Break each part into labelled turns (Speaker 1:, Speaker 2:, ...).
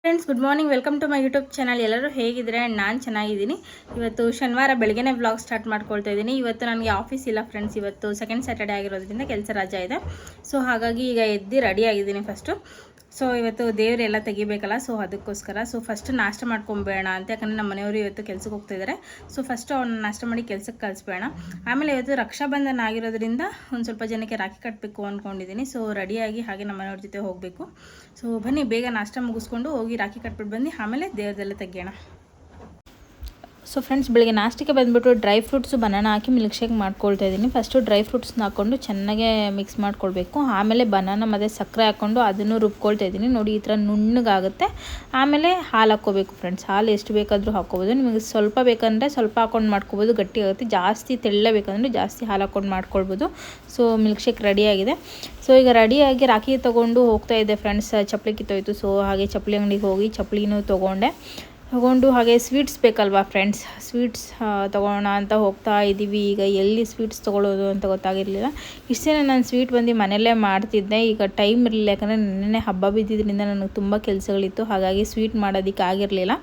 Speaker 1: Friends good morning, welcome to my YouTube channel. ಎಲ್ಲರೂ ಹೇಗಿದ್ರೆ ನಾನು ಚೆನ್ನಾಗಿದ್ದೀನಿ. ಇವತ್ತು ಶನಿವಾರ ಬೆಳಗ್ಗೆನೇ ವ್ಲಾಗ್ ಸ್ಟಾರ್ಟ್ ಮಾಡ್ಕೊಳ್ತಾ ಇದ್ದೀನಿ. ಇವತ್ತು ನನಗೆ ಆಫೀಸ್ ಇಲ್ಲ ಫ್ರೆಂಡ್ಸ್. ಇವತ್ತು ಸೆಕೆಂಡ್ ಸ್ಯಾಟರ್ಡೆ ಆಗಿರೋದ್ರಿಂದ ಕೆಲಸ ರಜಾ ಇದೆ. ಸೊ ಹಾಗಾಗಿ ಈಗ ಎದ್ದು ರೆಡಿ ಆಗಿದ್ದೀನಿ ಫಸ್ಟು. ಸೊ ಇವತ್ತು ದೇವರೆಲ್ಲ ತೆಗಿಬೇಕಲ್ಲ, ಸೊ ಅದಕ್ಕೋಸ್ಕರ ಫಸ್ಟ್ ನಾಷ್ಟ ಮಾಡ್ಕೊಂಬೇಡ ಅಂತ, ಯಾಕಂದರೆ ನಮ್ಮ ಮನೆಯವರು ಇವತ್ತು ಕೆಲ್ಸಕ್ಕೆ ಹೋಗ್ತಾಯಿದ್ದಾರೆ. ಸೊ ಫಸ್ಟು ಅವ್ನು ನಾಷ್ಟ ಮಾಡಿ ಕೆಲ್ಸಕ್ಕೆ ಕಳಿಸ್ಬೇಡ. ಆಮೇಲೆ ಇವತ್ತು ರಕ್ಷಾಬಂಧನ ಆಗಿರೋದ್ರಿಂದ ಒಂದು ಸ್ವಲ್ಪ ಜನಕ್ಕೆ ರಾಖಿ ಕಟ್ಟಬೇಕು ಅಂದ್ಕೊಂಡಿದ್ದೀನಿ. ಸೊ ರೆಡಿಯಾಗಿ ಹಾಗೆ ನಮ್ಮ ಮನೆಯವ್ರ ಜೊತೆ ಹೋಗಬೇಕು. ಸೊ ಬನ್ನಿ ಬೇಗ ನಾಷ್ಟ ಮುಗಿಸ್ಕೊಂಡು ಹೋಗಿ ರಾಖಿ ಕಟ್ಬಿಟ್ಟು ಬಂದು ಆಮೇಲೆ ದೇವ್ರದೆಲ್ಲ ತೆಗಿಯೋಣ. ಸೊ ಫ್ರೆಂಡ್ಸ್, ಬೆಳಗ್ಗೆ ನಾಷ್ಟಕ್ಕೆ ಬಂದುಬಿಟ್ಟು ಡ್ರೈ ಫ್ರೂಟ್ಸು ಬನಾನಾ ಹಾಕಿ ಮಿಲ್ಕ್ ಶೇಕ್ ಮಾಡ್ಕೊಳ್ತಾ ಇದ್ದೀನಿ. ಫಸ್ಟು ಡ್ರೈ ಫ್ರೂಟ್ಸ್ನ ಹಾಕ್ಕೊಂಡು ಚೆನ್ನಾಗೆ ಮಿಕ್ಸ್ ಮಾಡ್ಕೊಳ್ಬೇಕು. ಆಮೇಲೆ ಬನಾನಾ ಮತ್ತು ಸಕ್ಕರೆ ಹಾಕ್ಕೊಂಡು ಅದನ್ನು ರುಬ್ಕೊಳ್ತಾ ಇದ್ದೀನಿ. ನೋಡಿ, ಈ ಥರ ನುಣ್ಣಗಾಗುತ್ತೆ. ಆಮೇಲೆ ಹಾಲು ಹಾಕ್ಕೋಬೇಕು ಫ್ರೆಂಡ್ಸ್. ಹಾಲು ಎಷ್ಟು ಬೇಕಾದರೂ ಹಾಕ್ಕೋಬೋದು. ನಿಮಗೆ ಸ್ವಲ್ಪ ಬೇಕಂದರೆ ಸ್ವಲ್ಪ ಹಾಕ್ಕೊಂಡು ಮಾಡ್ಕೊಬೋದು, ಗಟ್ಟಿ ಆಗುತ್ತೆ. ಜಾಸ್ತಿ ತೆಳ್ಳೆ ಬೇಕಂದರೆ ಜಾಸ್ತಿ ಹಾಲು ಹಾಕ್ಕೊಂಡು ಮಾಡ್ಕೊಳ್ಬೋದು. ಸೊ ಮಿಲ್ಕ್ ಶೇಕ್ ರೆಡಿಯಾಗಿದೆ. ಸೊ ಈಗ ರೆಡಿಯಾಗಿ ರಾಖಿ ತೊಗೊಂಡು ಹೋಗ್ತಾ ಇದ್ದೆ ಫ್ರೆಂಡ್ಸ್. ಚಪ್ಪಲಿ ಕಿತ್ತೋಯ್ತು. ಸೊ ಹಾಗೆ ಚಪ್ಪಲಿ ಅಂಗಡಿಗೆ ಹೋಗಿ ಚಪ್ಪಲಿನೂ ತೊಗೊಂಡು ಹಾಗೆ ಸ್ವೀಟ್ಸ್ ಬೇಕಲ್ವಾ ಫ್ರೆಂಡ್ಸ್, ಸ್ವೀಟ್ಸ್ ತೊಗೊಳ್ಳೋಣ ಅಂತ ಹೋಗ್ತಾ ಇದ್ದೀವಿ. ಈಗ ಎಲ್ಲಿ ಸ್ವೀಟ್ಸ್ ತೊಗೊಳ್ಳೋದು ಅಂತ ಗೊತ್ತಾಗಿರಲಿಲ್ಲ. ಇಷ್ಟೇ ನಾನು ಸ್ವೀಟ್ ಬಂದು ಮನೆಯಲ್ಲೇ ಮಾಡ್ತಿದ್ದೆ. ಈಗ ಟೈಮ್ ಇರಲಿಲ್ಲ, ಯಾಕಂದರೆ ನೆನ್ನೆ ಹಬ್ಬ ಬಿದ್ದಿದ್ದರಿಂದ ನನಗೆ ತುಂಬ ಕೆಲಸಗಳಿತ್ತು. ಹಾಗಾಗಿ ಸ್ವೀಟ್ ಮಾಡೋದಕ್ಕೆ ಆಗಿರಲಿಲ್ಲ.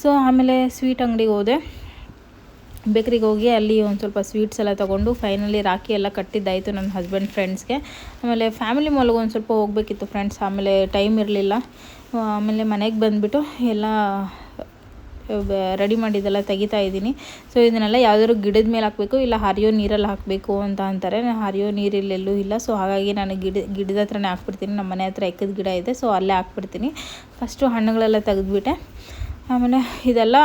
Speaker 1: ಸೊ ಆಮೇಲೆ ಸ್ವೀಟ್ ಅಂಗಡಿಗೆ ಹೋದೆ, ಬೇಕ್ರಿಗೆ ಹೋಗಿ ಅಲ್ಲಿ ಒಂದು ಸ್ವಲ್ಪ ಸ್ವೀಟ್ಸ್ ಎಲ್ಲ ತೊಗೊಂಡು ಫೈನಲಿ ರಾಖಿ ಎಲ್ಲ ಕಟ್ಟಿದ್ದಾಯಿತು ನನ್ನ ಹಸ್ಬೆಂಡ್ ಫ್ರೆಂಡ್ಸ್ಗೆ. ಆಮೇಲೆ ಫ್ಯಾಮಿಲಿ ಮಾಲ್ಗೆ ಒಂದು ಸ್ವಲ್ಪ ಹೋಗಬೇಕಿತ್ತು ಫ್ರೆಂಡ್ಸ್. ಆಮೇಲೆ ಟೈಮ್ ಇರಲಿಲ್ಲ. ಆಮೇಲೆ ಮನೆಗೆ ಬಂದುಬಿಟ್ಟು ಎಲ್ಲ ರೆಡಿ ಮಾಡಿದ್ದೆಲ್ಲ ತೆಗಿತಾ ಇದ್ದೀನಿ. ಸೊ ಇದನ್ನೆಲ್ಲ ಯಾವುದಾದ್ರು ಗಿಡದ ಮೇಲೆ ಹಾಕಬೇಕು, ಇಲ್ಲ ಹರಿಯೋ ನೀರಲ್ಲಿ ಹಾಕಬೇಕು ಅಂತ ಅಂತಾರೆ. ಹರಿಯೋ ನೀರಿಲ್ಲೆಲ್ಲೂ ಇಲ್ಲ. ಸೊ ಹಾಗಾಗಿ ನಾನು ಗಿಡದ ಹತ್ರನೇ ಹಾಕ್ಬಿಡ್ತೀನಿ. ನಮ್ಮ ಮನೆ ಹತ್ರ ಎಕ್ಕದ ಗಿಡ ಇದೆ, ಸೊ ಅಲ್ಲೇ ಹಾಕ್ಬಿಡ್ತೀನಿ. ಫಸ್ಟು ಹಣ್ಣುಗಳೆಲ್ಲ ತೆಗೆದುಬಿಟ್ಟೆ. ಆಮೇಲೆ ಇದೆಲ್ಲ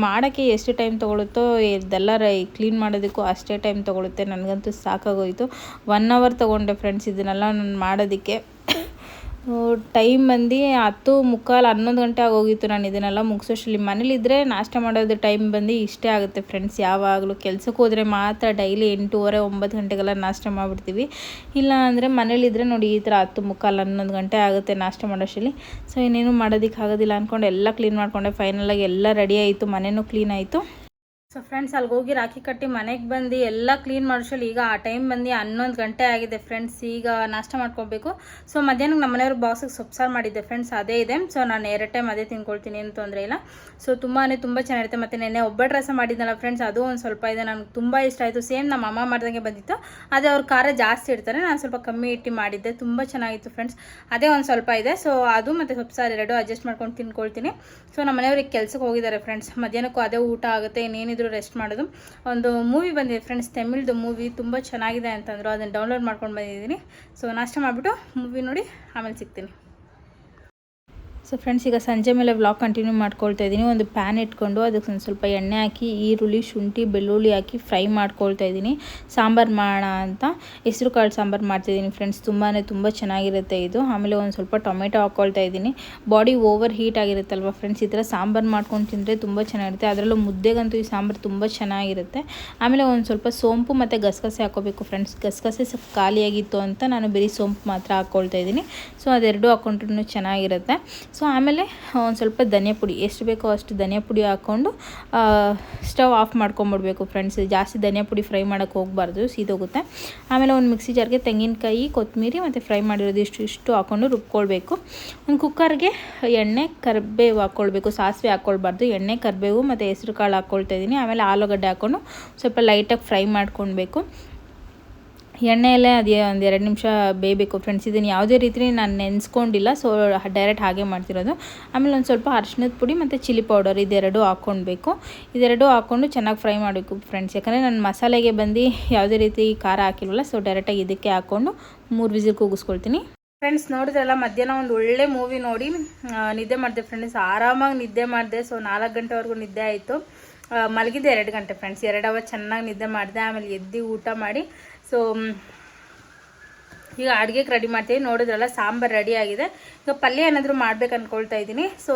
Speaker 1: ಮಾಡೋಕ್ಕೆ ಎಷ್ಟು ಟೈಮ್ ತೊಗೊಳುತ್ತೋ, ಇದೆಲ್ಲ ಕ್ಲೀನ್ ಮಾಡೋದಕ್ಕೂ ಅಷ್ಟೇ ಟೈಮ್ ತೊಗೊಳುತ್ತೆ. ನನಗಂತೂ ಸಾಕಾಗೋಯಿತು. 1 hour ತೊಗೊಂಡೆ ಫ್ರೆಂಡ್ಸ್ ಇದನ್ನೆಲ್ಲ ನಾನು ಮಾಡೋದಕ್ಕೆ. ಟೈಮ್ ಬಂದು 10:45 11 ಗಂಟೆ ಆಗೋಗಿತ್ತು ನಾನು ಇದನ್ನೆಲ್ಲ ಮುಗಿಸೋಷ್ಟರಲ್ಲಿ. ಮನೇಲಿದ್ದರೆ ನಾಷ್ಟ ಮಾಡೋದು ಟೈಮ್ ಬಂದು ಇಷ್ಟೇ ಆಗುತ್ತೆ ಫ್ರೆಂಡ್ಸ್. ಯಾವಾಗಲೂ ಕೆಲಸಕ್ಕೆ ಹೋದರೆ ಮಾತ್ರ ಡೈಲಿ 8:30 9 ಗಂಟೆಗೆಲ್ಲ ನಾಷ್ಟ ಮಾಡಿಬಿಡ್ತೀವಿ. ಇಲ್ಲ ಅಂದರೆ ಮನೇಲಿದ್ದರೆ ನೋಡಿ ಈ ಥರ 10:45 11 ಗಂಟೆ ಆಗುತ್ತೆ ನಾಷ್ಟ ಮಾಡೋಷ್ಟರಲ್ಲಿ. ಸೊ ಇನ್ನೇನು ಮಾಡೋದಕ್ಕೆ ಆಗೋದಿಲ್ಲ ಅಂದ್ಕೊಂಡು ಎಲ್ಲ ಕ್ಲೀನ್ ಮಾಡಿಕೊಂಡೆ. ಫೈನಲಾಗಿ ಎಲ್ಲ ರೆಡಿ ಆಯಿತು, ಮನೆಯೂ ಕ್ಲೀನ್ ಆಯಿತು. ಸೊ ಫ್ರೆಂಡ್ಸ್, ಅಲ್ಲಿಗೆ ಹೋಗಿ ರಾಖಿ ಕಟ್ಟಿ ಮನೆಗೆ ಬಂದು ಎಲ್ಲ ಕ್ಲೀನ್ ಮಾಡೋಷ್ಟರಲ್ಲಿ ಈಗ ಆ ಟೈಮ್ ಬಂದು 11 ಗಂಟೆ ಆಗಿದೆ ಫ್ರೆಂಡ್ಸ್. ಈಗ ನಾಷ್ಟ ಮಾಡ್ಕೊಬೇಕು. ಸೊ ಮಧ್ಯಾಹ್ನಕ್ಕೆ ನಮ್ಮ ಮನೆಯವ್ರ ಬಾಕ್ಸಿಗೆ ಸೊಪ್ಪು ಸಾರು ಮಾಡಿದ್ದೆ ಫ್ರೆಂಡ್ಸ್, ಅದೇ ಇದೆ. ಸೊ ನಾನು 2 ಟೈಮ್ ಅದೇ ತಿನ್ಕೊಳ್ತೀನಿ, ಏನು ತೊಂದರೆ ಇಲ್ಲ. ಸೊ ತುಂಬ ಚೆನ್ನಾಗಿರುತ್ತೆ. ಮತ್ತು ನೆನ್ನೆ ಒಬ್ಬಟ್ಟು ರಸ ಮಾಡಿದ್ನಲ್ಲ ಫ್ರೆಂಡ್ಸ್, ಅದು ಒಂದು ಸ್ವಲ್ಪ ಇದೆ, ನನಗೆ ತುಂಬ ಇಷ್ಟ ಆಯಿತು. ಸೇಮ್ ನಮ್ಮ ಅಮ್ಮ ಮಾಡ್ದಂಗೆ ಬಂದಿತ್ತು. ಅದೇ ಅವ್ರು ಖಾರ ಜಾಸ್ತಿ ಇಡ್ತಾರೆ, ನಾನು ಸ್ವಲ್ಪ ಕಮ್ಮಿ ಇಟ್ಟು ಮಾಡಿದ್ದೆ, ತುಂಬ ಚೆನ್ನಾಗಿತ್ತು ಫ್ರೆಂಡ್ಸ್. ಅದೇ ಒಂದು ಸ್ವಲ್ಪ ಇದೆ. ಸೊ ಅದು ಮತ್ತು ಸೊಪ್ಪು ಸಾರು 2 ಅಡ್ಜಸ್ಟ್ ಮಾಡ್ಕೊಂಡು ತಿನ್ಕೊಳ್ತೀನಿ. ಸೊ ನಮ್ಮ ಮನೆಯವ್ರಿಗೆ ಕೆಲಸಕ್ಕೆ ಹೋಗಿದ್ದಾರೆ ಫ್ರೆಂಡ್ಸ್. ಮಧ್ಯಾಹ್ನಕ್ಕೂ ಅದೇ ಊಟ ಆಗುತ್ತೆ, ಇನ್ನೇನಿದ್ರು ರೆಸ್ಟ್ ಮಾಡೋದು. ಒಂದು ಮೂವಿ ಬಂದಿದೆ ಫ್ರೆಂಡ್ಸ್, ತಮಿಳ್ದು ಮೂವಿ, ತುಂಬ ಚೆನ್ನಾಗಿದೆ ಅಂತಂದರು. ಅದನ್ನು ಡೌನ್ಲೋಡ್ ಮಾಡ್ಕೊಂಡು ಬಂದಿದ್ದೀನಿ. ಸೊ ನಾಷ್ಟ ಮಾಡಿಬಿಟ್ಟು ಮೂವಿ ನೋಡಿ ಆಮೇಲೆ ಸಿಗ್ತೀನಿ. ಸೊ ಫ್ರೆಂಡ್ಸ್, ಈಗ ಸಂಜೆ ಮೇಲೆ ವ್ಲಾಗ್ ಕಂಟಿನ್ಯೂ ಮಾಡ್ಕೊಳ್ತಾ ಇದ್ದೀನಿ. ಒಂದು ಪ್ಯಾನ್ ಇಟ್ಕೊಂಡು ಅದಕ್ಕೆ ಒಂದು ಸ್ವಲ್ಪ ಎಣ್ಣೆ ಹಾಕಿ ಈರುಳ್ಳಿ ಶುಂಠಿ ಬೆಳ್ಳುಳ್ಳಿ ಹಾಕಿ ಫ್ರೈ ಮಾಡ್ಕೊಳ್ತಾ ಇದ್ದೀನಿ. ಸಾಂಬಾರು ಮಾಡೋಣ ಅಂತ ಹೆಸರು ಕಾಳು ಸಾಂಬಾರು ಮಾಡ್ತಾಯಿದ್ದೀನಿ ಫ್ರೆಂಡ್ಸ್. ತುಂಬ ಚೆನ್ನಾಗಿರುತ್ತೆ ಇದು. ಆಮೇಲೆ ಒಂದು ಸ್ವಲ್ಪ ಟೊಮೆಟೊ ಹಾಕ್ಕೊಳ್ತಾ ಇದ್ದೀನಿ. ಬಾಡಿ ಓವರ್ ಹೀಟ್ ಆಗಿರುತ್ತಲ್ವ ಫ್ರೆಂಡ್ಸ್, ಈ ಥರ ಸಾಂಬಾರು ಮಾಡ್ಕೊಂಡು ತಿಂದರೆ ತುಂಬ ಚೆನ್ನಾಗಿರುತ್ತೆ. ಅದರಲ್ಲೂ ಮುದ್ದೆಗಂತೂ ಈ ಸಾಂಬಾರು ತುಂಬ ಚೆನ್ನಾಗಿರುತ್ತೆ. ಆಮೇಲೆ ಒಂದು ಸ್ವಲ್ಪ ಸೋಂಪು ಮತ್ತು ಗಸಗಸೆ ಹಾಕ್ಕೋಬೇಕು ಫ್ರೆಂಡ್ಸ್. ಗಸಗಸೆ ಸ್ವಲ್ಪ ಖಾಲಿಯಾಗಿತ್ತು ಅಂತ ನಾನು ಬರೀ ಸೋಂಪು ಮಾತ್ರ ಹಾಕ್ಕೊಳ್ತಾ ಇದ್ದೀನಿ. ಸೊ ಅದೆರಡು ಹಾಕ್ಕೊಂಡ್ರೂ ಚೆನ್ನಾಗಿರುತ್ತೆ. ಸೊ ಆಮೇಲೆ ಒಂದು ಸ್ವಲ್ಪ ಧನಿಯಾ ಪುಡಿ, ಎಷ್ಟು ಬೇಕೋ ಅಷ್ಟು ಧನಿಯಾ ಪುಡಿ ಹಾಕ್ಕೊಂಡು ಸ್ಟವ್ ಆಫ್ ಮಾಡ್ಕೊಂಬಿಡ್ಬೇಕು ಫ್ರೆಂಡ್ಸ್. ಜಾಸ್ತಿ ಧನಿಯಾ ಪುಡಿ ಫ್ರೈ ಮಾಡೋಕ್ಕೆ ಹೋಗಬಾರ್ದು, ಸೀದೋಗುತ್ತೆ. ಆಮೇಲೆ ಒಂದು ಮಿಕ್ಸಿ ಜಾರ್ಗೆ ತೆಂಗಿನಕಾಯಿ ಕೊತ್ತಂಬರಿ ಮತ್ತು ಫ್ರೈ ಮಾಡಿರೋದು ಇಷ್ಟು ಹಾಕ್ಕೊಂಡು ರುಬ್ಕೊಳ್ಬೇಕು. ಒಂದು ಕುಕ್ಕರ್ಗೆ ಎಣ್ಣೆ ಕರಿಬೇವು ಹಾಕ್ಕೊಳ್ಬೇಕು, ಸಾಸಿವೆ ಹಾಕ್ಕೊಳ್ಬಾರ್ದು. ಎಣ್ಣೆ ಕರಿಬೇವು ಮತ್ತು ಹೆಸರು ಕಾಳು ಹಾಕ್ಕೊಳ್ತಾ ಇದ್ದೀನಿ. ಆಮೇಲೆ ಆಲೂಗಡ್ಡೆ ಹಾಕ್ಕೊಂಡು ಸ್ವಲ್ಪ ಲೈಟಾಗಿ ಫ್ರೈ ಮಾಡ್ಕೊಳ್ಬೇಕು. ಎಣ್ಣೆಯಲ್ಲೇ ಅದೇ ಒಂದು 2 ನಿಮಿಷ ಬೇಯಬೇಕು ಫ್ರೆಂಡ್ಸ್. ಇದನ್ನು ಯಾವುದೇ ರೀತಿ ನಾನು ನೆನೆಸ್ಕೊಂಡಿಲ್ಲ, ಸೊ ಡೈರೆಕ್ಟ್ ಹಾಗೆ ಮಾಡ್ತಿರೋದು. ಆಮೇಲೆ ಒಂದು ಸ್ವಲ್ಪ ಅರಿಶಿಣದ ಪುಡಿ ಮತ್ತು ಚಿಲ್ಲಿ ಪೌಡರ್ ಇದೆರಡು ಹಾಕ್ಕೊಳ್ಬೇಕು. ಇದೆರಡು ಹಾಕ್ಕೊಂಡು ಚೆನ್ನಾಗಿ ಫ್ರೈ ಮಾಡಬೇಕು ಫ್ರೆಂಡ್ಸ್. ಯಾಕಂದರೆ ನಾನು ಮಸಾಲೆಗೆ ಬಂದು ಯಾವುದೇ ರೀತಿ ಖಾರ ಹಾಕಿಲ್ವಲ್ಲ, ಸೊ ಡೈರೆಕ್ಟಾಗಿ ಇದಕ್ಕೆ ಹಾಕ್ಕೊಂಡು 3 ವಿಸಿಲ್ ಕೂಗಿಸ್ಕೊಳ್ತೀನಿ. ಫ್ರೆಂಡ್ಸ್, ನೋಡಿದ್ರಲ್ಲ, ಮಧ್ಯಾಹ್ನ ಒಂದು ಒಳ್ಳೆ ಮೂವಿ ನೋಡಿ ನಿದ್ದೆ ಮಾಡಿದೆ ಫ್ರೆಂಡ್ಸ್. ಆರಾಮಾಗಿ ನಿದ್ದೆ ಮಾಡಿದೆ. ಸೊ 4 ಗಂಟೆವರೆಗೂ ನಿದ್ದೆ ಆಯಿತು. ಮಲಗಿದ್ದೆ 2 ಗಂಟೆ ಫ್ರೆಂಡ್ಸ್. 2 ಅವರ್ ಚೆನ್ನಾಗಿ ನಿದ್ದೆ ಮಾಡಿದೆ. ಆಮೇಲೆ ಎದ್ದು ಊಟ ಮಾಡಿ ಸೊ ಈಗ ಅಡುಗೆಗೆ ರೆಡಿ ಮಾಡ್ತೀವಿ. ನೋಡಿದ್ರಲ್ಲ, ಸಾಂಬಾರು ರೆಡಿ ಆಗಿದೆ. ಈಗ ಪಲ್ಯ ಏನಾದರೂ ಮಾಡ್ಬೇಕು ಅಂದ್ಕೊಳ್ತಾ ಇದ್ದೀನಿ.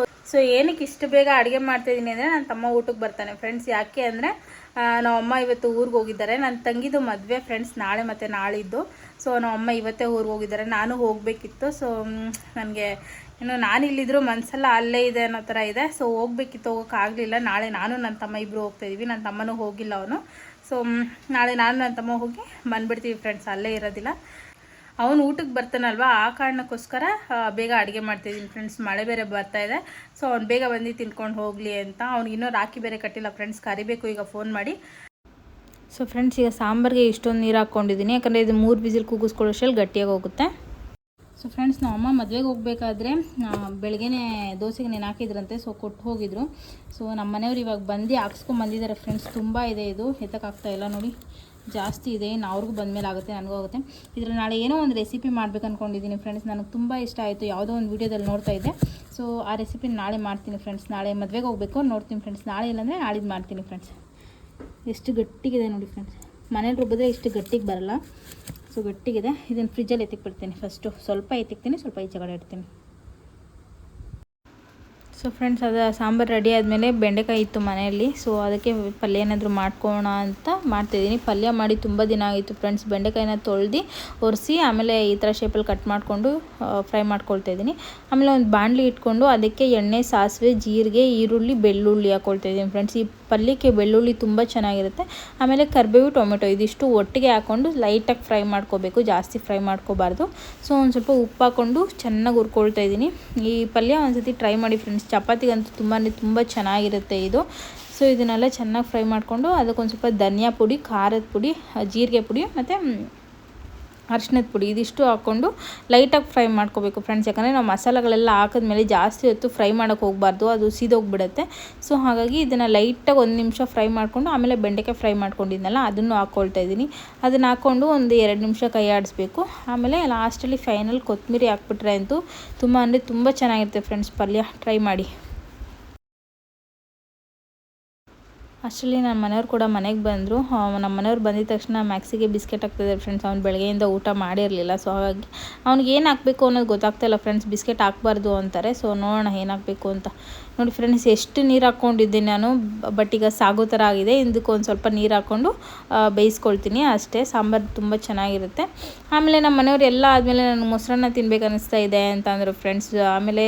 Speaker 1: ಸೊ ಏನಕ್ಕೆ ಇಷ್ಟು ಬೇಗ ಅಡುಗೆ ಮಾಡ್ತಾಯಿದ್ದೀನಿ ಅಂದರೆ, ನನ್ನ ತಮ್ಮ ಊಟಕ್ಕೆ ಬರ್ತಾನೆ ಫ್ರೆಂಡ್ಸ್. ಯಾಕೆ ಅಂದರೆ ನಮ್ಮಮ್ಮ ಇವತ್ತು ಊರಿಗೆ ಹೋಗಿದ್ದಾರೆ. ನನ್ನ ತಂಗಿದು ಮದುವೆ ಫ್ರೆಂಡ್ಸ್, ನಾಳೆ ಮತ್ತು ನಾಳಿದ್ದು. ಸೊ ನಮ್ಮಮ್ಮ ಇವತ್ತೇ ಊರಿಗೆ ಹೋಗಿದ್ದಾರೆ. ನಾನು ಹೋಗಬೇಕಿತ್ತು. ಸೊ ನನಗೆ ನಾನಿಲ್ಲಿದ್ದರೂ ಮನಸ್ಸೆಲ್ಲ ಅಲ್ಲೇ ಇದೆ ಅನ್ನೋ ಥರ ಇದೆ. ಸೊ ಹೋಗ್ಬೇಕಿತ್ತು, ಹೋಗೋಕ್ಕಾಗಲಿಲ್ಲ. ನಾಳೆ ನಾನು ನನ್ನ ತಮ್ಮ ಇಬ್ಬರು ಹೋಗ್ತಾಯಿದ್ವಿ. ನನ್ನ ತಮ್ಮನೂ ಹೋಗಿಲ್ಲ ಅವನು. ಸೊ ನಾಳೆ ನಾನು ನನ್ನ ತಮ್ಮ ಹೋಗಿ ಬಂದುಬಿಡ್ತೀವಿ ಫ್ರೆಂಡ್ಸ್, ಅಲ್ಲೇ ಇರೋದಿಲ್ಲ. ಅವನು ಊಟಕ್ಕೆ ಬರ್ತಾನಲ್ವ, ಆ ಕಾರಣಕ್ಕೋಸ್ಕರ ಬೇಗ ಅಡುಗೆ ಮಾಡ್ತಾಯಿದ್ದೀನಿ ಫ್ರೆಂಡ್ಸ್. ಮಳೆ ಬೇರೆ ಬರ್ತಾಯಿದೆ, ಸೊ ಅವ್ನು ಬೇಗ ಬಂದು ತಿನ್ಕೊಂಡು ಹೋಗಲಿ ಅಂತ. ಅವ್ನಿಗಿನ್ನೂ ರಾಖಿ ಬೇರೆ ಕಟ್ಟಿಲ್ಲ ಫ್ರೆಂಡ್ಸ್, ಕರಿಬೇಕು ಈಗ ಫೋನ್ ಮಾಡಿ. ಸೊ ಫ್ರೆಂಡ್ಸ್, ಈಗ ಸಾಂಬಾರಿಗೆ ಇಷ್ಟೊಂದು ನೀರು ಹಾಕ್ಕೊಂಡಿದ್ದೀನಿ, ಯಾಕಂದರೆ ಇದು 3 ವಿಸಿಲ್ ಕೂಗಿಸ್ಕೊಳ್ಳೋಷ್ಟರಲ್ಲಿ ಗಟ್ಟಿಯಾಗಿ ಹೋಗುತ್ತೆ. ಸೊ ಫ್ರೆಂಡ್ಸ್, ನಮ್ಮ ಅಮ್ಮ ಮದುವೆಗೆ ಹೋಗಬೇಕಾದ್ರೆ ಬೆಳಗ್ಗೆ ದೋಸೆಗೆ ನೆನೆ ಹಾಕಿದ್ರಂತೆ, ಸೊ ಕೊಟ್ಟು ಹೋಗಿದ್ರು. ಸೊ ನಮ್ಮ ಮನೆಯವ್ರು ಇವಾಗ ಬಂದು ಹಾಕ್ಸ್ಕೊಂಡು ಬಂದಿದ್ದಾರೆ ಫ್ರೆಂಡ್ಸ್. ತುಂಬ ಇದೆ, ಇದು ಎತ್ತಕ್ಕಾಗ್ತಾಯಿಲ್ಲ ನೋಡಿ, ಜಾಸ್ತಿ ಇದೆ. ಇನ್ನು ಅವ್ರಿಗೂ ಬಂದಮೇಲೆ ಆಗುತ್ತೆ, ನನಗೂ ಆಗುತ್ತೆ. ಇದ್ರಲ್ಲಿ ನಾಳೆ ಏನೋ ಒಂದು ರೆಸಿಪಿ ಮಾಡ್ಬೇಕು ಅಂದ್ಕೊಂಡಿದ್ದೀನಿ ಫ್ರೆಂಡ್ಸ್. ನನಗೆ ತುಂಬ ಇಷ್ಟ ಆಯಿತು, ಯಾವುದೋ ಒಂದು ವೀಡಿಯೋದಲ್ಲಿ ನೋಡ್ತಾ ಇದ್ದೆ. ಸೊ ಆ ರೆಸಿಪಿ ನಾಳೆ ಮಾಡ್ತೀನಿ ಫ್ರೆಂಡ್ಸ್. ನಾಳೆ ಮದುವೆಗೆ ಹೋಗಬೇಕು, ನೋಡ್ತೀನಿ ಫ್ರೆಂಡ್ಸ್. ನಾಳೆ ಇಲ್ಲಾಂದರೆ ನಾಳಿದ್ದು ಮಾಡ್ತೀನಿ ಫ್ರೆಂಡ್ಸ್. ಎಷ್ಟು ಗಟ್ಟಿಗಿದೆ ನೋಡಿ ಫ್ರೆಂಡ್ಸ್, ಮನೇಲಿ ರುಬ್ಬಿದ್ರೆ ಇಷ್ಟು ಗಟ್ಟಿಗೆ ಬರಲ್ಲ. ಸೊ ಗಟ್ಟಿಗಿದೆ. ಇದನ್ನು ಫ್ರಿಜ್ಜಲ್ಲಿ ಎತ್ತಿಕ್ಬಿಡ್ತೀನಿ. ಫಸ್ಟು ಸ್ವಲ್ಪ ಎತ್ತಿಕ್ತೀನಿ, ಸ್ವಲ್ಪ ಈಚೆ ಕಡೆ ಇಡ್ತೀನಿ. ಸೊ ಫ್ರೆಂಡ್ಸ್, ಅದು ಸಾಂಬಾರು ರೆಡಿ ಆದಮೇಲೆ ಬೆಂಡೆಕಾಯಿ ಇತ್ತು ಮನೆಯಲ್ಲಿ. ಸೊ ಅದಕ್ಕೆ ಪಲ್ಯ ಏನಾದರೂ ಮಾಡ್ಕೊಳ್ಳೋಣ ಅಂತ ಮಾಡ್ತಾಯಿದ್ದೀನಿ. ಪಲ್ಯ ಮಾಡಿ ತುಂಬ ದಿನ ಆಗಿತ್ತು ಫ್ರೆಂಡ್ಸ್. ಬೆಂಡೆಕಾಯಿನ ತೊಳೆದು ಒರೆಸಿ ಆಮೇಲೆ ಈ ಥರ ಶೇಪಲ್ಲಿ ಕಟ್ ಮಾಡಿಕೊಂಡು ಫ್ರೈ ಮಾಡ್ಕೊಳ್ತಾಯಿದ್ದೀನಿ. ಆಮೇಲೆ ಒಂದು ಬಾಣಲಿ ಇಟ್ಕೊಂಡು ಅದಕ್ಕೆ ಎಣ್ಣೆ, ಸಾಸಿವೆ, ಜೀರಿಗೆ, ಈರುಳ್ಳಿ, ಬೆಳ್ಳುಳ್ಳಿ ಹಾಕ್ಕೊಳ್ತಾಯಿದ್ದೀನಿ ಫ್ರೆಂಡ್ಸ್. ಈ ಪಲ್ಯಕ್ಕೆ ಬೆಳ್ಳುಳ್ಳಿ ತುಂಬ ಚೆನ್ನಾಗಿರುತ್ತೆ. ಆಮೇಲೆ ಕರಿಬೇವು, ಟೊಮೆಟೊ ಇದಿಷ್ಟು ಒಟ್ಟಿಗೆ ಹಾಕ್ಕೊಂಡು ಲೈಟಾಗಿ ಫ್ರೈ ಮಾಡ್ಕೋಬೇಕು, ಜಾಸ್ತಿ ಫ್ರೈ ಮಾಡ್ಕೋಬಾರ್ದು. ಸೊ ಒಂದು ಸ್ವಲ್ಪ ಉಪ್ಪು ಹಾಕ್ಕೊಂಡು ಚೆನ್ನಾಗಿ ಹುರ್ಕೊಳ್ತಾ ಇದ್ದೀನಿ. ಈ ಪಲ್ಯ ಒಂದ್ಸತಿ ಟ್ರೈ ಮಾಡಿ ಫ್ರೆಂಡ್ಸ್, ಚಪಾತಿಗಂತೂ ತುಂಬ ಚೆನ್ನಾಗಿರುತ್ತೆ ಇದು. ಸೊ ಇದನ್ನೆಲ್ಲ ಚೆನ್ನಾಗಿ ಫ್ರೈ ಮಾಡಿಕೊಂಡು ಅದಕ್ಕೊಂದು ಸ್ವಲ್ಪ ಧನಿಯಾ ಪುಡಿ, ಖಾರದ ಪುಡಿ, ಜೀರಿಗೆ ಪುಡಿ ಮತ್ತು ಅರಿಶಿಣದ ಪುಡಿ ಇದಿಷ್ಟು ಹಾಕ್ಕೊಂಡು ಲೈಟಾಗಿ ಫ್ರೈ ಮಾಡ್ಕೋಬೇಕು ಫ್ರೆಂಡ್ಸ್. ಯಾಕಂದರೆ ನಾವು ಮಸಾಲೆಗಳೆಲ್ಲ ಹಾಕಿದ್ಮೇಲೆ ಜಾಸ್ತಿ ಹೊತ್ತು ಫ್ರೈ ಮಾಡೋಕ್ಕೆ ಹೋಗಬಾರ್ದು, ಅದು ಸೀದೋಗಿಬಿಡುತ್ತೆ. ಸೊ ಹಾಗಾಗಿ ಇದನ್ನು ಲೈಟಾಗಿ 1 ನಿಮಿಷ ಫ್ರೈ ಮಾಡಿಕೊಂಡು ಆಮೇಲೆ ಬೆಂಡೆಕಾಯಿ ಫ್ರೈ ಮಾಡ್ಕೊಂಡಿದ್ನಲ್ಲ ಅದನ್ನು ಹಾಕ್ಕೊಳ್ತಾ ಇದ್ದೀನಿ. ಅದನ್ನು ಹಾಕ್ಕೊಂಡು ಒಂದು 2 ನಿಮಿಷ ಕೈ ಆಡಿಸ್ಬೇಕು. ಆಮೇಲೆ ಲಾಸ್ಟಲ್ಲಿ ಫೈನಲ್ ಕೊತ್ತಂಬರಿ ಹಾಕ್ಬಿಟ್ರೆ ಅಂತೂ ತುಂಬ ಚೆನ್ನಾಗಿರುತ್ತೆ ಫ್ರೆಂಡ್ಸ್. ಪಲ್ಯ ಟ್ರೈ ಮಾಡಿ. ಅಷ್ಟರಲ್ಲಿ ನನ್ನ ಮನೆಯವ್ರು ಕೂಡ ಮನೆಗೆ ಬಂದರು. ನಮ್ಮ ಮನೆಯವ್ರು ಬಂದಿದ್ದ ತಕ್ಷಣ ಮ್ಯಾಕ್ಸಿಗೆ ಬಿಸ್ಕೆಟ್ ಹಾಕ್ತಿದ್ದಾರೆ ಫ್ರೆಂಡ್ಸ್. ಅವ್ನು ಬೆಳಗ್ಗೆಯಿಂದ ಊಟ ಮಾಡಿರಲಿಲ್ಲ. ಸೊ ಹಾಗಾಗಿ ಅವ್ನಿಗೆ ಏನು ಹಾಕಬೇಕು ಅನ್ನೋದು ಗೊತ್ತಾಗ್ತಾಯಿಲ್ಲ ಫ್ರೆಂಡ್ಸ್. ಬಿಸ್ಕೆಟ್ ಹಾಕಬಾರ್ದು ಅಂತಾರೆ. ಸೊ ನೋಡೋಣ ಏನು ಹಾಕಬೇಕು ಅಂತ. ನೋಡಿ ಫ್ರೆಂಡ್ಸ್, ಎಷ್ಟು ನೀರು ಹಾಕ್ಕೊಂಡಿದ್ದೀನಿ ನಾನು, ಬಟ್ ಈಗ ಸಾಗೋ ಥರ ಆಗಿದೆ. ಇದಕ್ಕೆ ಒಂದು ಸ್ವಲ್ಪ ನೀರು ಹಾಕ್ಕೊಂಡು ಬೇಯಿಸ್ಕೊಳ್ತೀನಿ ಅಷ್ಟೇ. ಸಾಂಬಾರು ತುಂಬ ಚೆನ್ನಾಗಿರುತ್ತೆ. ಆಮೇಲೆ ನಮ್ಮ ಮನೆಯವ್ರು ಎಲ್ಲ ಆದಮೇಲೆ ನನಗೆ ಮೊಸರನ್ನ ತಿನ್ಬೇಕು ಅನ್ನಿಸ್ತಾ ಇದೆ ಅಂತ ಅಂದರು ಫ್ರೆಂಡ್ಸ್. ಆಮೇಲೆ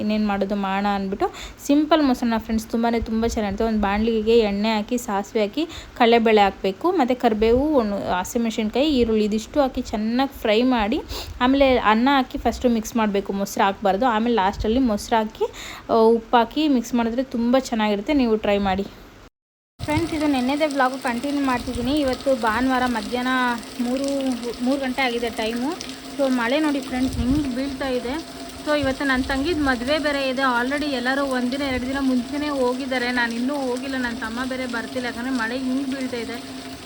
Speaker 1: ಇನ್ನೇನು ಮಾಡೋಣ ಅಂದ್ಬಿಟ್ಟು ಸಿಂಪಲ್ ಮೊಸರನ್ನ ಫ್ರೆಂಡ್ಸ್, ತುಂಬ ಚೆನ್ನಾಗಿರುತ್ತೆ. ಒಂದು ಬಾಣಲಿಗೆ ಎಣ್ಣೆ ಹಾಕಿ, ಸಾಸಿವೆ ಹಾಕಿ, ಕಡಲೆಬೇಳೆ ಹಾಕಬೇಕು, ಮತ್ತು ಕರಿಬೇವು, ಹಸಿಮೆಣಸಿನ್ಕಾಯಿ, ಈರುಳ್ಳಿ ಇದಿಷ್ಟು ಹಾಕಿ ಚೆನ್ನಾಗಿ ಫ್ರೈ ಮಾಡಿ ಆಮೇಲೆ ಅನ್ನ ಹಾಕಿ ಫಸ್ಟು ಮಿಕ್ಸ್ ಮಾಡಬೇಕು. ಮೊಸರು ಹಾಕಬಾರ್ದು. ಆಮೇಲೆ ಲಾಸ್ಟಲ್ಲಿ ಮೊಸರು ಹಾಕಿ ಉಪ್ಪು ಹಾಕಿ ಮಿಕ್ಸ್ ಮಾಡಿದ್ರೆ ತುಂಬ ಚೆನ್ನಾಗಿರುತ್ತೆ. ನೀವು ಟ್ರೈ ಮಾಡಿ ಫ್ರೆಂಡ್ಸ್. ಇದು ನೆನ್ನೆದೇ ಬ್ಲಾಗು ಕಂಟಿನ್ಯೂ ಮಾಡ್ತಿದ್ದೀನಿ. ಇವತ್ತು ಭಾನುವಾರ ಮಧ್ಯಾಹ್ನ 3 ಗಂಟೆ ಆಗಿದೆ ಟೈಮು. ಸೊ ಮಳೆ ನೋಡಿ ಫ್ರೆಂಡ್ಸ್ ಹೆಂಗೆ ಬೀಳ್ತಾ ಇದೆ. ಸೊ ಇವತ್ತು ನನ್ನ ತಂಗಿದ ಮದುವೆ ಬೇರೆ ಇದೆ. ಆಲ್ರೆಡಿ ಎಲ್ಲರೂ 1 ದಿನ 2 ದಿನ ಮುಂಚೆನೇ ಹೋಗಿದ್ದಾರೆ. ನಾನು ಇನ್ನೂ ಹೋಗಿಲ್ಲ, ನನ್ನ ತಮ್ಮ ಬೇರೆ ಬರ್ತಿಲ್ಲ. ಯಾಕಂದರೆ ಮಳೆ ಹಿಂಗೆ ಬೀಳ್ತಾ ಇದೆ,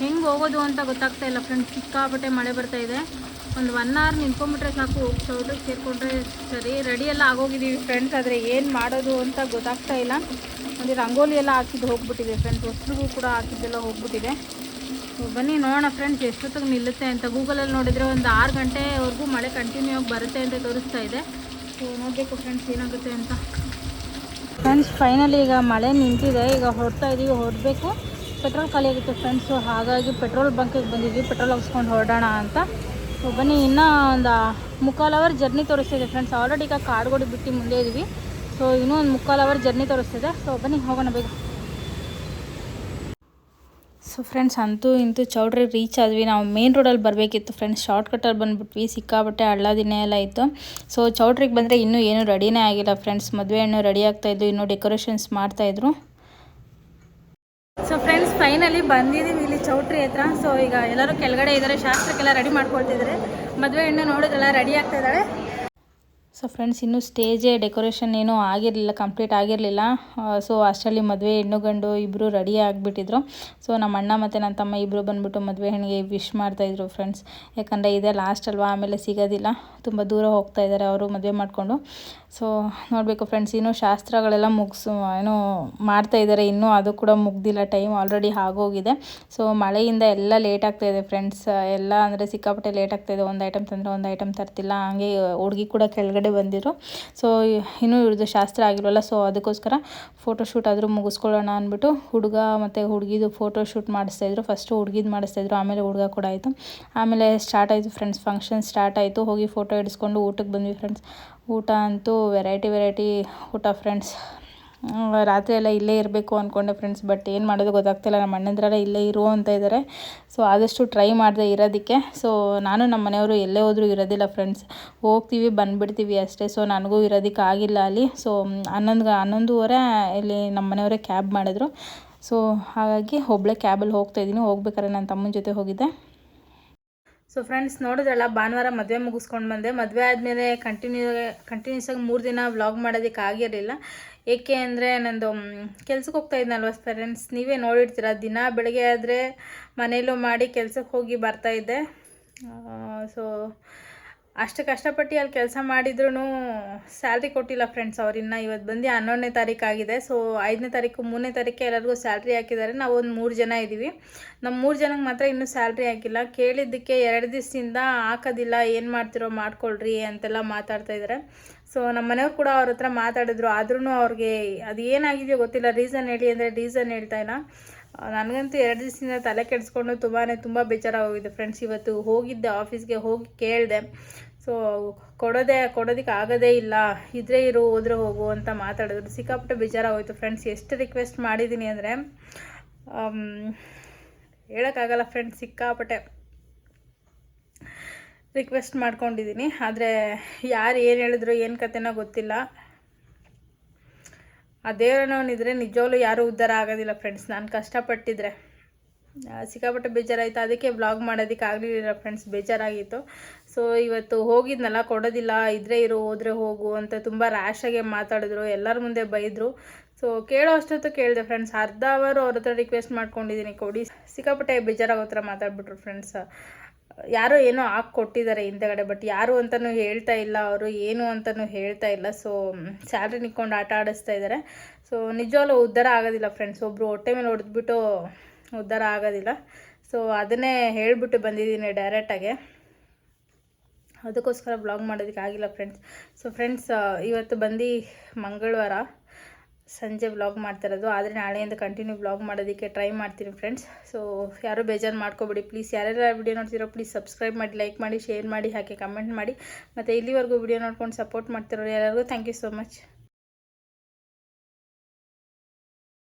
Speaker 1: ಹೆಂಗೆ ಹೋಗೋದು ಅಂತ ಗೊತ್ತಾಗ್ತಾ ಇಲ್ಲ ಫ್ರೆಂಡ್ಸ್. ಸಿಕ್ಕಾಪಟ್ಟೆ ಮಳೆ ಬರ್ತಾ ಇದೆ. ಒಂದು 1 ಅವರ್ ನಿಂತ್ಕೊಂಡ್ಬಿಟ್ರೆ ಸಾಕು, ಹೋಗಿ ಚೌಟ್ರಿಗೆ ಸೇರಿಕೊಂಡ್ರೆ ಸರಿ. ರೆಡಿ ಎಲ್ಲ ಆಗೋಗಿದ್ದೀವಿ ಫ್ರೆಂಡ್ಸ್, ಆದರೆ ಏನು ಮಾಡೋದು ಅಂತ ಗೊತ್ತಾಗ್ತಾ ಇಲ್ಲ. ಒಂದು ರಂಗೋಲಿ ಎಲ್ಲ ಹಾಕಿದ್ದು ಹೋಗ್ಬಿಟ್ಟಿದೆ ಫ್ರೆಂಡ್ಸ್, ಹೊಸರಿಗೂ ಕೂಡ ಹಾಕಿದ್ದೆಲ್ಲ ಹೋಗ್ಬಿಟ್ಟಿದೆ. ಸೊ ಬನ್ನಿ ನೋಡೋಣ ಫ್ರೆಂಡ್ಸ್ ಎಷ್ಟೊತ್ತಿಗೆ ನಿಲ್ಲುತ್ತೆ ಅಂತ. ಗೂಗಲಲ್ಲಿ ನೋಡಿದರೆ ಒಂದು 6 ಗಂಟೆವರೆಗೂ ಮಳೆ ಕಂಟಿನ್ಯೂ ಆಗಿ ಬರುತ್ತೆ ಅಂತ ತೋರಿಸ್ತಾ ಇದೆ. ಸೊ ನೋಡಬೇಕು ಫ್ರೆಂಡ್ಸ್ ಏನಾಗುತ್ತೆ ಅಂತ. ಫ್ರೆಂಡ್ಸ್ ಫೈನಲಿ ಈಗ ಮಳೆ ನಿಂತಿದೆ. ಈಗ ಹೊರಡ್ತಾ ಇದ್ದೀವಿ, ಹೊರಡಬೇಕು. ಪೆಟ್ರೋಲ್ ಖಾಲಿ ಆಗಿತ್ತು ಫ್ರೆಂಡ್ಸ್. ಸೊ ಹಾಗಾಗಿ ಪೆಟ್ರೋಲ್ ಬಂಕಿಗೆ ಬಂದಿದ್ವಿ, ಪೆಟ್ರೋಲ್ ಹಾಕ್ಸ್ಕೊಂಡು ಹೊರಡೋಣ ಅಂತ. ಸೊ ಬನ್ನಿ, ಇನ್ನೂ ಒಂದು 3/4 ಅವರ್ ಜರ್ನಿ ತೋರಿಸ್ತಿದೆ ಫ್ರೆಂಡ್ಸ್. ಆಲ್ರೆಡಿ ಈಗ ಕಾಡ್ಗೋಡಿ ಬಿಟ್ಟು ಮುಂದೆ ಇದ್ವಿ. ಸೊ ಇನ್ನೂ ಒಂದು 3/4 ಅವರ್ ಜರ್ನಿ ತೋರಿಸ್ತಿದೆ. ಸೊ ಬನ್ನಿ ಹೋಗೋಣ ಬೇಗ. ಸೊ ಫ್ರೆಂಡ್ಸ್ ಅಂತೂ ಇಂತೂ ಚೌಟ್ರಿಗೆ ರೀಚ್ ಆದ್ವಿ. ನಾವು ಮೇನ್ ರೋಡಲ್ಲಿ ಬರಬೇಕಿತ್ತು ಫ್ರೆಂಡ್ಸ್, ಶಾರ್ಟ್ ಕಟ್ಟಲ್ಲಿ ಬಂದುಬಿಟ್ವಿ. ಸಿಕ್ಕಾಬಟ್ಟೆ ಹಳ್ಳ ದಿನ ಎಲ್ಲ ಇತ್ತು. ಸೊ ಚೌಟ್ರಿಗೆ ಬಂದರೆ ಇನ್ನೂ ಏನೂ ರೆಡಿನೇ ಆಗಿಲ್ಲ ಫ್ರೆಂಡ್ಸ್. ಮದುವೆ ಹೆಣ್ಣು ರೆಡಿ ಆಗ್ತಾಯಿದ್ದು, ಇನ್ನೂ ಡೆಕೋರೇಷನ್ಸ್ ಮಾಡ್ತಾಯಿದ್ರು. ಸೊ ಫ್ರೆಂಡ್ಸ್ ಫೈನಲಿ ಬಂದಿದ್ದೀವಿ ಇಲ್ಲಿ ಚೌಟ್ರಿ ಹತ್ರ. ಸೊ ಈಗ ಎಲ್ಲರೂ ಕೆಳಗಡೆ ಇದ್ದಾರೆ, ಶಾಸ್ತ್ರಕ್ಕೆಲ್ಲ ರೆಡಿ ಮಾಡ್ಕೊಳ್ತಿದ್ದಾರೆ. ಮದುವೆ ಹೆಣ್ಣು ನೋಡಿದ್ರೆಲ್ಲ ರೆಡಿ ಆಗ್ತಾ ಇದ್ದಾಳೆ. ಸೊ ಫ್ರೆಂಡ್ಸ್ ಇನ್ನೂ ಸ್ಟೇಜೇ ಡೆಕೋರೇಷನ್ ಏನೂ ಆಗಿರಲಿಲ್ಲ, ಕಂಪ್ಲೀಟ್ ಆಗಿರಲಿಲ್ಲ. ಸೊ ಅಷ್ಟರಲ್ಲಿ ಮದುವೆ ಹೆಣ್ಣು ಗಂಡು ಇಬ್ಬರು ರೆಡಿ ಆಗಿಬಿಟ್ಟಿದ್ರು. ಸೊ ನಮ್ಮ ಅಣ್ಣ ಮತ್ತು ನನ್ನ ತಮ್ಮ ಇಬ್ಬರು ಬಂದುಬಿಟ್ಟು ಮದುವೆ ಹೆಣ್ಣಿಗೆ ವಿಶ್ ಮಾಡ್ತಾಯಿದ್ರು ಫ್ರೆಂಡ್ಸ್. ಯಾಕಂದರೆ ಇದೇ ಲಾಸ್ಟ್ ಅಲ್ವಾ, ಆಮೇಲೆ ಸಿಗೋದಿಲ್ಲ. ತುಂಬ ದೂರ ಹೋಗ್ತಾ ಇದ್ದಾರೆ ಅವರು ಮದುವೆ ಮಾಡಿಕೊಂಡು. ಸೊ ನೋಡಬೇಕು ಫ್ರೆಂಡ್ಸ್, ಇನ್ನೂ ಶಾಸ್ತ್ರಗಳೆಲ್ಲ ಏನೋ ಮಾಡ್ತಾಯಿದ್ದಾರೆ. ಇನ್ನೂ ಅದು ಕೂಡ ಮುಗ್ದಿಲ್ಲ, ಟೈಮ್ ಆಲ್ರೆಡಿ ಆಗೋಗಿದೆ. ಸೊ ಮಳೆಯಿಂದ ಎಲ್ಲ ಲೇಟ್ ಆಗ್ತಾಯಿದೆ ಫ್ರೆಂಡ್ಸ್. ಎಲ್ಲ ಅಂದರೆ ಸಿಕ್ಕಾಪಟ್ಟೆ ಲೇಟ್ ಆಗ್ತಾಯಿದೆ. ಒಂದು ಐಟಮ್ ತಂದರೆ ಒಂದು ಐಟಮ್ ತರ್ತಿಲ್ಲ. ಹಾಗೆ ಹುಡುಗಿ ಕೂಡ ಕೆಳಗಡೆ ಬಂದಿದ್ರು. ಸೊ ಇನ್ನೂ ಇವ್ರದ್ದು ಶಾಸ್ತ್ರ ಆಗಿರೋಲ್ಲ. ಸೊ ಅದಕ್ಕೋಸ್ಕರ ಫೋಟೋಶೂಟ್ ಆದರೂ ಮುಗಿಸ್ಕೊಳ್ಳೋಣ ಅಂದ್ಬಿಟ್ಟು ಹುಡುಗ ಮತ್ತು ಹುಡುಗಿದು ಫೋಟೋಶೂಟ್ ಮಾಡಿಸ್ತಾಯಿದ್ರು. ಫಸ್ಟು ಹುಡುಗಿದು ಮಾಡಿಸ್ತಾಯಿದ್ರು, ಆಮೇಲೆ ಹುಡುಗ ಕೂಡ ಆಯಿತು. ಆಮೇಲೆ ಸ್ಟಾರ್ಟ್ ಆಯಿತು ಫ್ರೆಂಡ್ಸ್, ಫಂಕ್ಷನ್ ಸ್ಟಾರ್ಟ್ ಆಯಿತು. ಹೋಗಿ ಫೋಟೋ ಹಿಡಿಸ್ಕೊಂಡು ಊಟಕ್ಕೆ ಬಂದ್ವಿ ಫ್ರೆಂಡ್ಸ್. ಊಟ ಅಂತೂ ವೆರೈಟಿ ಊಟ ಫ್ರೆಂಡ್ಸ್. ರಾತ್ರಿ ಎಲ್ಲ ಇಲ್ಲೇ ಇರಬೇಕು ಅಂದ್ಕೊಂಡೆ ಫ್ರೆಂಡ್ಸ್. ಬಟ್ ಏನು ಮಾಡೋದು ಗೊತ್ತಾಗ್ತಿಲ್ಲ. ನಮ್ಮ ಅಣ್ಣಂದ್ರೆಲ್ಲ ಇಲ್ಲೇ ಇರು ಅಂತ ಇದ್ದಾರೆ. ಸೊ ಆದಷ್ಟು ಟ್ರೈ ಮಾಡಿದೆ ಇರೋದಕ್ಕೆ. ಸೊ ನಾನು ನಮ್ಮ ಮನೆಯವರು ಎಲ್ಲೇ ಹೋದರೂ ಇರೋದಿಲ್ಲ ಫ್ರೆಂಡ್ಸ್, ಹೋಗ್ತೀವಿ ಬಂದುಬಿಡ್ತೀವಿ ಅಷ್ಟೇ. ಸೊ ನನಗೂ ಇರೋದಕ್ಕೆ ಆಗಿಲ್ಲ ಅಲ್ಲಿ. ಸೊ 11:30 ಇಲ್ಲಿ ನಮ್ಮ ಮನೆಯವರೇ ಕ್ಯಾಬ್ ಮಾಡಿದ್ರು. ಸೊ ಹಾಗಾಗಿ ಒಬ್ಬಳೇ ಕ್ಯಾಬಲ್ಲಿ ಹೋಗ್ತಾಯಿದ್ದೀನಿ. ಹೋಗ್ಬೇಕಾದ್ರೆ ನನ್ನ ತಮ್ಮನ ಜೊತೆ ಹೋಗಿದ್ದೆ. ಸೊ ಫ್ರೆಂಡ್ಸ್, ನೋಡಿದ್ರಲ್ಲ, ಭಾನುವಾರ ಮದುವೆ ಮುಗಿಸ್ಕೊಂಡು ಬಂದೆ. ಮದುವೆ ಆದಮೇಲೆ ಕಂಟಿನ್ಯೂಸ್ ಆಗಿ 3 ದಿನ ವ್ಲಾಗ್ ಮಾಡೋದಕ್ಕೆ ಆಗಿರಲಿಲ್ಲ. ಏಕೆ ಅಂದರೆ ನಂದು ಕೆಲ್ಸಕ್ಕೆ ಹೋಗ್ತಾ ಇದ್ನಲ್ವ ಫ್ರೆಂಡ್ಸ್, ನೀವೇ ನೋಡಿರ್ತೀರ. ದಿನ ಬೆಳಗ್ಗೆ ಆದರೆ ಮನೇಲೂ ಮಾಡಿ ಕೆಲ್ಸಕ್ಕೆ ಹೋಗಿ ಬರ್ತಾಯಿದ್ದೆ. ಸೊ ಅಷ್ಟು ಕಷ್ಟಪಟ್ಟು ಅಲ್ಲಿ ಕೆಲಸ ಮಾಡಿದ್ರೂ ಸ್ಯಾಲ್ರಿ ಕೊಟ್ಟಿಲ್ಲ ಫ್ರೆಂಡ್ಸ್. ಅವ್ರಿನ್ನ ಇವತ್ತು ಬಂದು 11ನೇ ತಾರೀಕು ಆಗಿದೆ. ಸೊ 5ನೇ ತಾರೀಕು 3ನೇ ತಾರೀಕು ಎಲ್ಲರಿಗೂ ಸ್ಯಾಲ್ರಿ ಹಾಕಿದ್ದಾರೆ. ನಾವು ಒಂದು 3 ಜನ ಇದ್ದೀವಿ. ನಮ್ಮ 3 ಜನಕ್ಕೆ ಮಾತ್ರ ಇನ್ನೂ ಸ್ಯಾಲ್ರಿ ಹಾಕಿಲ್ಲ. ಕೇಳಿದ್ದಕ್ಕೆ 2 ದಿವಸದಿಂದ ಹಾಕೋದಿಲ್ಲ, ಏನು ಮಾಡ್ತಿರೋ ಮಾಡ್ಕೊಳ್ರಿ ಅಂತೆಲ್ಲ ಮಾತಾಡ್ತಾ ಇದ್ದಾರೆ. ಸೊ ನಮ್ಮ ಮನೆಯವ್ರು ಕೂಡ ಅವ್ರ ಹತ್ರ ಮಾತಾಡಿದ್ರು. ಆದ್ರೂ ಅವ್ರಿಗೆ ಅದು ಏನಾಗಿದೆಯೋ ಗೊತ್ತಿಲ್ಲ. ರೀಸನ್ ಹೇಳಿ ಅಂದರೆ ರೀಸನ್ ಹೇಳ್ತಾ ಇಲ್ಲ. ನನಗಂತೂ 2 ದಿವಸದಿಂದ ತಲೆ ಕೆಡಿಸ್ಕೊಂಡು ತುಂಬ ಬೇಜಾರಾಗೋಗಿದೆ ಫ್ರೆಂಡ್ಸ್. ಇವತ್ತು ಹೋಗಿದ್ದೆ ಆಫೀಸ್ಗೆ, ಹೋಗಿ ಕೇಳಿದೆ. ಸೊ ಕೊಡೋದಕ್ಕೆ ಆಗೋದೇ ಇಲ್ಲ, ಇದ್ರೆ ಇರು ಹೋದರೆ ಹೋಗು ಅಂತ ಮಾತಾಡಿದ್ರು. ಸಿಕ್ಕಾಪಟ್ಟೆ ಬೇಜಾರಾಗೋಯ್ತು ಫ್ರೆಂಡ್ಸ್. ಎಷ್ಟು ರಿಕ್ವೆಸ್ಟ್ ಮಾಡಿದ್ದೀನಿ ಅಂದರೆ ಹೇಳೋಕ್ಕಾಗಲ್ಲ ಫ್ರೆಂಡ್ಸ್. ಸಿಕ್ಕಾಪಟ್ಟೆ ರಿಕ್ವೆಸ್ಟ್ ಮಾಡ್ಕೊಂಡಿದ್ದೀನಿ. ಆದರೆ ಯಾರು ಏನು ಹೇಳಿದ್ರು ಏನು ಕತೆನೋ ಗೊತ್ತಿಲ್ಲ. ಆ ದೇವರನವನಿದ್ರೆ ನಿಜವಾಗ್ಲೂ ಯಾರೂ ಉದ್ಧಾರ ಆಗೋದಿಲ್ಲ ಫ್ರೆಂಡ್ಸ್. ನಾನು ಕಷ್ಟಪಟ್ಟಿದ್ರೆ ಸಿಕ್ಕಾಪಟ್ಟೆ ಬೇಜಾರಾಯಿತು. ಅದಕ್ಕೆ ವ್ಲಾಗ್ ಮಾಡೋದಕ್ಕೆ ಆಗಲಿಲ್ಲ ಫ್ರೆಂಡ್ಸ್, ಬೇಜಾರಾಗಿತ್ತು. ಸೊ ಇವತ್ತು ಹೋಗಿದ್ನಲ್ಲ, ಕೊಡೋದಿಲ್ಲ, ಇದ್ರೆ ಇರು ಹೋದರೆ ಹೋಗು ಅಂತ ತುಂಬ ರ್ಯಾಶಾಗೆ ಮಾತಾಡಿದ್ರು. ಎಲ್ಲರ ಮುಂದೆ ಬೈದರು. ಸೊ ಕೇಳೋ ಅಷ್ಟೊತ್ತು ಕೇಳಿದೆ ಫ್ರೆಂಡ್ಸ್. ಅರ್ಧ ಅವರು ಅವ್ರ ಹತ್ರ ರಿಕ್ವೆಸ್ಟ್ ಮಾಡ್ಕೊಂಡಿದ್ದೀನಿ ಕೊಡಿ. ಸಿಕ್ಕಾಪಟ್ಟೆ ಬೇಜಾರಾಗೋ ಥರ ಮಾತಾಡ್ಬಿಟ್ರು ಫ್ರೆಂಡ್ಸ್. ಯಾರೋ ಏನೋ ಹಾಕಿ ಕೊಟ್ಟಿದ್ದಾರೆ ಹಿಂದೆಗಡೆ, ಬಟ್ ಯಾರು ಅಂತಲೂ ಹೇಳ್ತಾ ಇಲ್ಲ, ಅವರು ಏನು ಅಂತಲೂ ಹೇಳ್ತಾ ಇಲ್ಲ. ಸೊ ಸ್ಯಾಲ್ರಿ ನಿಕ್ಕೊಂಡು ಆಟ ಆಡಿಸ್ತಾ ಇದ್ದಾರೆ. ಸೊ ನಿಜವಾಗ್ಲೂ ಉದ್ಧಾರ ಆಗೋದಿಲ್ಲ ಫ್ರೆಂಡ್ಸ್. ಒಬ್ಬರು ಹೊಟ್ಟೆ ಮೇಲೆ ಹೊಡೆದ್ಬಿಟ್ಟು ಉದ್ಧಾರ ಆಗೋದಿಲ್ಲ. ಸೊ ಅದನ್ನೇ ಹೇಳಿಬಿಟ್ಟು ಬಂದಿದ್ದೀನಿ ಡೈರೆಕ್ಟಾಗೆ. ಅದಕ್ಕೋಸ್ಕರ ಬ್ಲಾಗ್ ಮಾಡೋದಕ್ಕೆ ಆಗಿಲ್ಲ ಫ್ರೆಂಡ್ಸ್. ಸೊ ಫ್ರೆಂಡ್ಸ್, ಇವತ್ತು ಬಂದು ಮಂಗಳವಾರ ಸಂಜೆ ವ್ಲಾಗ್ ಮಾಡ್ತಿರೋದು. ಆದರೆ ನಾಳೆಯಿಂದ ಕಂಟಿನ್ಯೂ ವ್ಲಾಗ್ ಮಾಡೋದಕ್ಕೆ ಟ್ರೈ ಮಾಡ್ತೀನಿ ಫ್ರೆಂಡ್ಸ್. ಸೊ ಯಾರೂ ಬೇಜಾರು ಮಾಡ್ಕೊಬೇಡಿ ಪ್ಲೀಸ್. ಯಾರೆಲ್ಲ ವಿಡಿಯೋ ನೋಡ್ತಿರೋ ಪ್ಲೀಸ್ ಸಬ್ಸ್ಕ್ರೈಬ್ ಮಾಡಿ, ಲೈಕ್ ಮಾಡಿ, ಶೇರ್ ಮಾಡಿ, ಹಾಗೆ ಕಮೆಂಟ್ ಮಾಡಿ. ಮತ್ತು ಇಲ್ಲಿವರೆಗೂ ವಿಡಿಯೋ ನೋಡ್ಕೊಂಡು ಸಪೋರ್ಟ್ ಮಾಡ್ತಿರೋ ಎಲ್ಲರಿಗೂ ಥ್ಯಾಂಕ್ ಯು ಸೋ ಮಚ್.